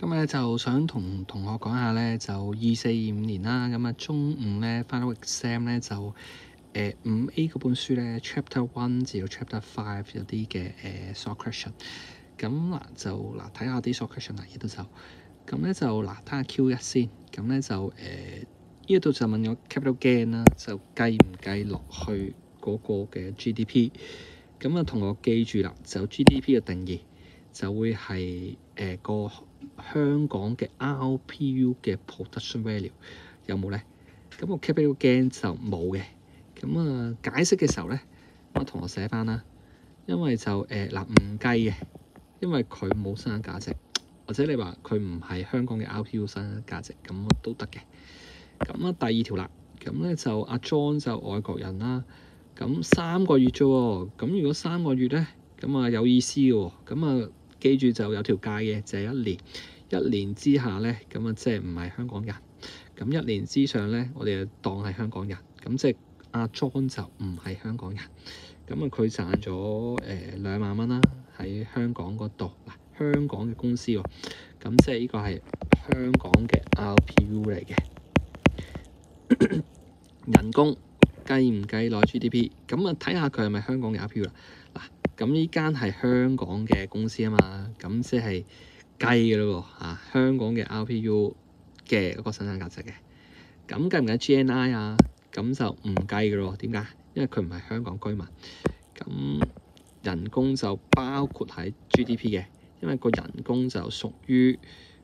今日咧就想同同學講下咧，就2425年啦，咁啊中五咧 final exam 咧就5A 嗰本書咧 chapter 1至到 chapter 5有啲嘅short question，咁睇下啲 short question 嚟，呢度就咁咧就睇下 Q1 先，咁咧就呢度就問我 capital gain 啦，就計唔計落去嗰個嘅 GDP， 咁啊同學記住啦，就 GDP 嘅定義就會係個香港嘅 RPU 嘅 production value 有冇咧？咁個 capital gain 就冇嘅。咁啊解釋嘅時候咧，我同學寫翻啦，因為就唔計嘅，因為佢冇生產價值，或者你話佢唔係香港嘅 RPU 生產價值，咁都得嘅。咁啊第二條啦，咁咧就阿 John 就外國人啦，咁3個月啫喎，咁如果3個月咧，咁啊有意思嘅喎，咁啊記住就有條界嘅，就係1年。1年之下咧，咁啊即係唔係香港人。咁1年之上咧，我哋就當係香港人。咁即係阿 John 就唔係香港人。咁啊佢賺咗2萬蚊啦，喺香港嗰度嗱，香港嘅公司喎。咁即係呢個係香港嘅 RPU 嚟嘅。人工計唔計落 GDP？ 咁啊睇下佢係咪香港嘅 RPU 啦。嗱，咁呢間係香港嘅公司啊嘛，咁即係計嘅咯喎，香港嘅 RPU 嘅嗰個生產價值嘅。咁計唔計 GNI 啊？咁就唔計嘅咯。點解？因為佢唔係香港居民。咁人工就包括喺 GDP 嘅，因為個人工就屬於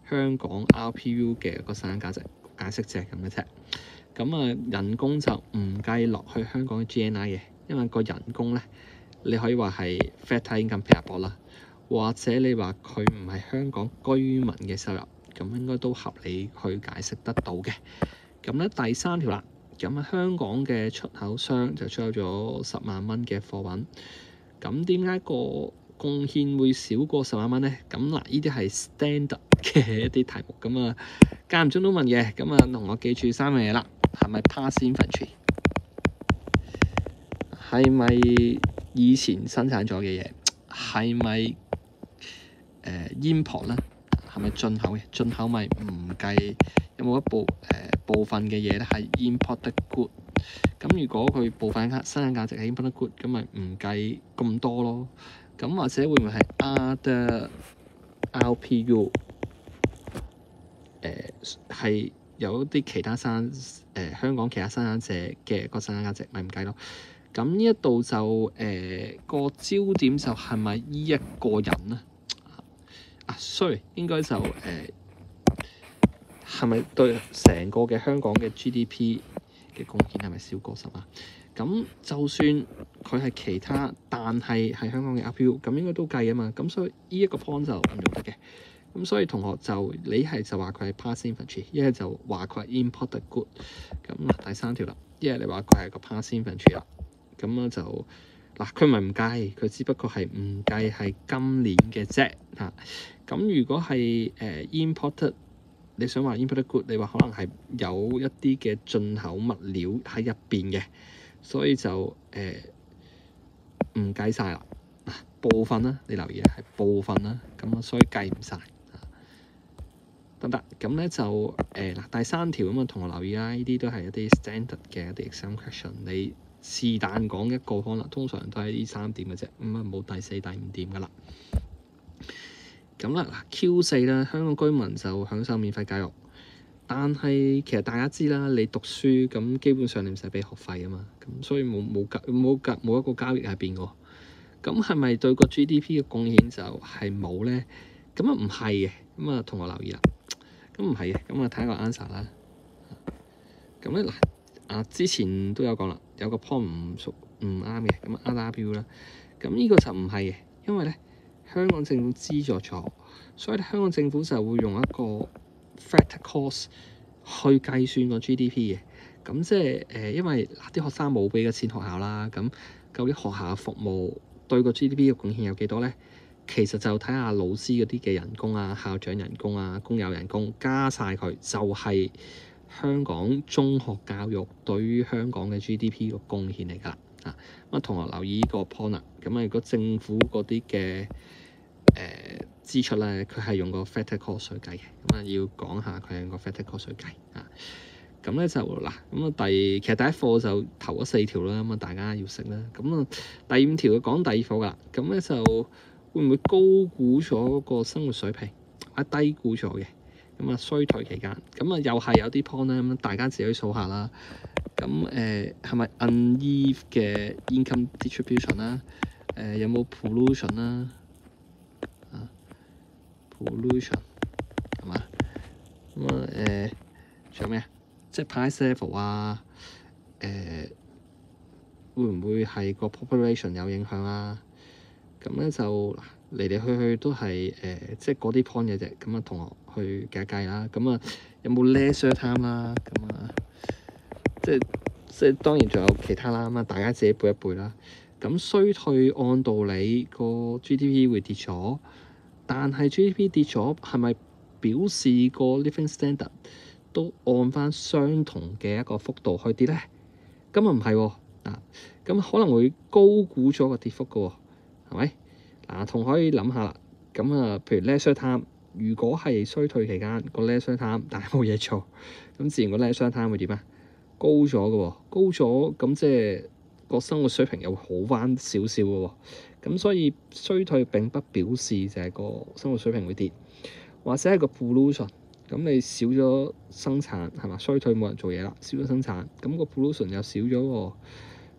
香港 RPU 嘅個生產價值，解釋就係咁嘅啫。咁啊，人工就唔計落去香港嘅 GNI 嘅，因為個人工咧，你可以話係 factor incomparable 啦，或者你話佢唔係香港居民嘅收入，咁應該都合理去解釋得到嘅。咁咧第3條啦，咁啊香港嘅出口商就出口咗10萬蚊嘅貨品，咁點解個貢獻會少過10萬蚊咧？咁嗱，呢啲係 standard 嘅一啲題目，咁啊間唔中都問嘅，咁啊同我記住3樣嘢啦。係咪 past inventory？ 係咪以前生產咗嘅嘢？係咪import 咧？係咪進口嘅？進口咪唔計，有冇一部分嘅嘢咧係 imported good？ 咁如果佢部分生產價值係 imported good， 咁咪唔計咁多咯。咁或者會唔會係 other RPU？ 係有一啲其他香港其他生產者嘅個生產價值咪唔計咯。咁呢一度就個焦點就係咪呢一個人？sorry， 應該就係咪對成個嘅香港嘅 GDP 嘅貢獻係咪少過10萬？咁就算佢係其他，但係香港嘅 RPU， 咁應該都計啊嘛。咁所以呢一個 point 就唔用得嘅。咁所以同學就你係就話佢係 past inventory， 一係就話佢係 imported good。咁第3條啦，一係你話佢係個 past inventory 啦，咁啊就佢唔計，佢只不過係唔計係今年嘅啫嚇。咁如果係imported， 你想話 imported good， 你話可能係有一啲嘅進口物料喺入邊嘅，所以就唔計晒啦。部分啦，你留意係部分啦，咁所以計唔晒。得唔得？咁咧就第3條咁啊，同學留意啦，呢啲都係一啲 standard 嘅一啲 exam question。你是但講一個可能，通常都係呢3點嘅啫，咁啊冇第4、第5點噶啦。咁啦，Q4啦，香港居民就享受免費教育，但係其實大家知啦，你讀書咁基本上你唔使俾學費啊嘛，咁所以冇一個交易喺邊個。咁係咪對個 GDP 嘅貢獻就係冇咧？咁啊唔係嘅，咁啊同學留意啦。咁唔係嘅，咁啊睇個 answer 啦。咁咧之前都有講啦，有個 point 唔啱嘅，咁 RPU 啦。咁呢個就唔係嘅，因為咧香港政府資助咗，所以香港政府就會用一個 factor cost 去計算個 GDP 嘅。咁即係因為啲學生冇俾嘅錢學校啦，咁究竟學校嘅服務對個 GDP 嘅貢獻有幾多咧？其實就睇下老師嗰啲嘅人工啊、校長人工啊、工友人工加晒佢，就係香港中學教育對於香港嘅 GDP 個貢獻嚟㗎啦。咁同學留意呢個 point 啦。咁如果政府嗰啲嘅支出咧，佢係用個 factor cost 去計嘅。咁啊，要講下佢係用個 factor cost 去計啊。咁咧就嗱，咁啊其實第一課就頭嗰4條啦，咁啊大家要識啦。咁啊第5條就講第二課㗎啦。咁咧就會唔會高估咗個生活水平，或者低估咗嘅？咁啊衰退期間，咁啊又係有啲 point 咧，咁大家自己數下啦。咁係咪 uneven 嘅 income distribution 啦？有冇 pollution 啦？pollution 係嘛？咁啊仲有咩啊？即係 price level 啊？會唔會係個 population 有影響啊？咁咧就嚟嚟去去都係即係嗰啲 point 嘅啫。咁啊，同學去計計啦。咁啊，有冇 leisure time 啦？咁啊，即係當然仲有其他啦。咁啊，大家自己背一背啦。咁衰退按道理個 GDP 會跌咗，但係 GDP 跌咗係咪表示個 living standard 都按翻相同嘅一個幅度去跌咧？咁啊唔係喎。咁可能會高估咗個跌幅嘅喎，係咪？嗱，同學可以諗下啦。咁啊，譬如 leisure time，如果係衰退期間個 leisure time，但係冇嘢做，咁自然個 leisure time 會點啊？高咗嘅喎，高咗咁即係個生活水平又會好翻少少嘅喎。咁所以衰退並不表示就係個生活水平會跌，或者係個 pollution。咁你少咗生產係嘛？衰退冇人做嘢啦，少咗生產，咁個 pollution 又少咗喎。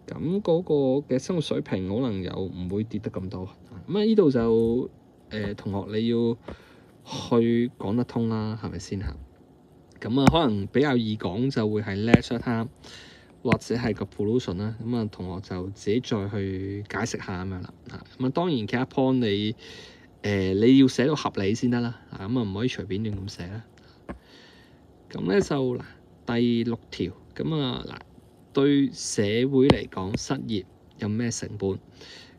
咁嗰個嘅生活水平可能又唔會跌得咁多。咁啊，呢度就同學你要去講得通啦，係咪先嚇？咁啊，可能比較易講就會係 leisure time 或者係個 pollution 啦。咁啊，同學就自己再去解釋下咁樣啦。咁啊，當然其他 point 你要寫到合理先得啦。咁啊，唔可以隨便亂咁寫啦。咁咧就嗱第6條咁啊嗱。對社會嚟講，失業有咩成本？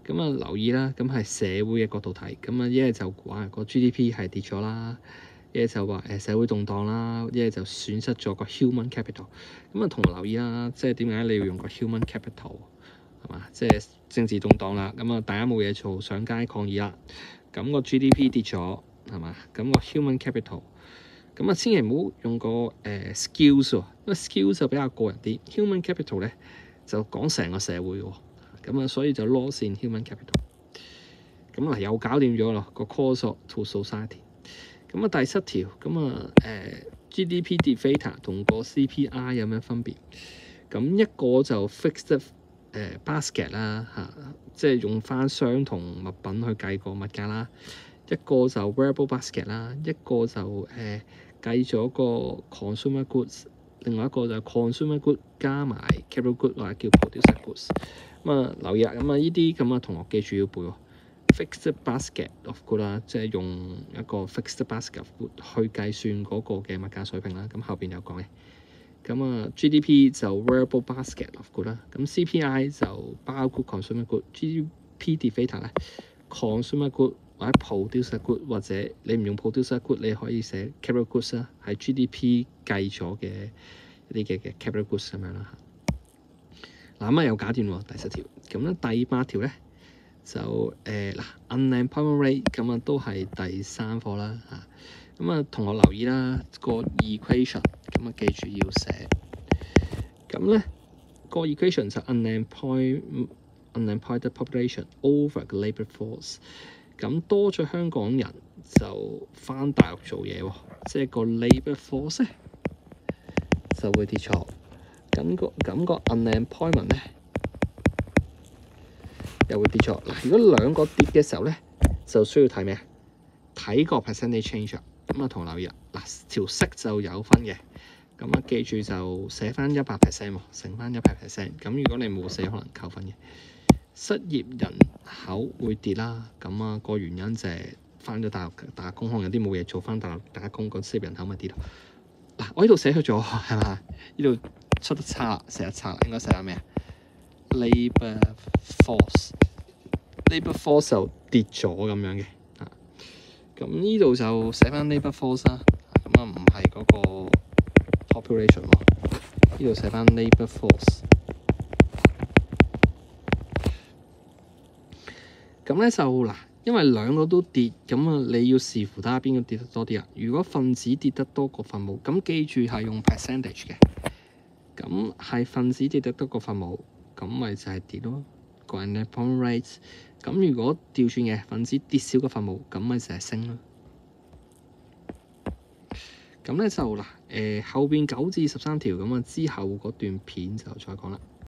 咁啊留意啦，咁係社會嘅角度睇，咁啊一係就話個 GDP 係跌咗啦，一係就話社會動盪啦，一係就損失咗個 human capital。咁啊同學留意啦，即係點解你要用個 human capital 係嘛？即係政治動盪啦，咁啊大家冇嘢做，上街抗議啦，咁個 GDP 跌咗係嘛？咁個 human capital。咁啊，千祈唔好用個skills 喎，因為 skills 就比較個人啲。Human capital 咧就講成個社會喎，咁啊，所以就 loss in human capital。咁嗱又搞掂咗咯，個 cost to society。咁啊第7條，咁啊GDP deflator 同個 CPI 有咩分別？咁一個就 fixed basket 啦嚇，即係用翻相同物品去計個物價啦。一個就 variable basket 啦，一個就計咗個 consumer goods， 另外一個就 consumer goods 加埋 capital goods 或者叫 producer goods。咁啊留意啦，咁啊呢啲咁啊同學記住要背喎。fixed basket of goods 啦，即係用一個 fixed basket of goods 去計算嗰個嘅物價水平啦。咁後邊有講嘅。咁啊 GDP 就 variable basket of goods啦。咁 CPI 就包括 consumer goods。GDP deflator 咧 consumer goods。或者 producer good， 或者你唔用 producer good， 你可以寫 capital goods 啦，係 GDP 計咗嘅一啲嘅 capital goods 咁樣啦。嗱咁啊又搞掂喎第7條，咁咧第8條咧就unemployment rate 咁啊都係第3課啦嚇。咁啊同學留意啦個 equation， 咁啊記住要寫。咁咧個 equation 就 unemployed population over the labour force。咁多咗香港人就返大陸做嘢喎，即係個 labour force 咧就會跌錯。咁個 unemployment 咧又會跌錯。嗱，如果兩個跌嘅時候咧，就需要睇咩？睇個 percentage change。咁啊，同留意啦。嗱，條式就有分嘅。咁啊，記住就寫翻100%喎，乘翻100%。咁如果你冇寫，可能扣分嘅。失業人口會跌啦，咁啊個原因就係返咗大陸打工，可能有啲冇嘢做，返大陸打工，個失業人口咪跌咯。嗱，我呢度寫錯咗係嘛？呢度出得差啦，寫得差啦，應該寫下咩啊 ？Labour force 就跌咗咁樣嘅啊。咁呢度就寫返 labour force 啦，咁啊唔係嗰個 population 喎。呢度寫返 labour force。咁咧就嗱，因為兩個都跌，咁啊你要視乎睇下邊個跌得多啲啊。如果分子跌得多過分母，咁記住係用 percentage 嘅。咁係分子跌得多過分母，咁咪就係跌咯。個 unemployment rate。咁如果調轉嘅分子跌少過分母，咁咪就係升咯。咁咧就嗱，後邊9至13條咁啊，之後嗰段片就再講啦。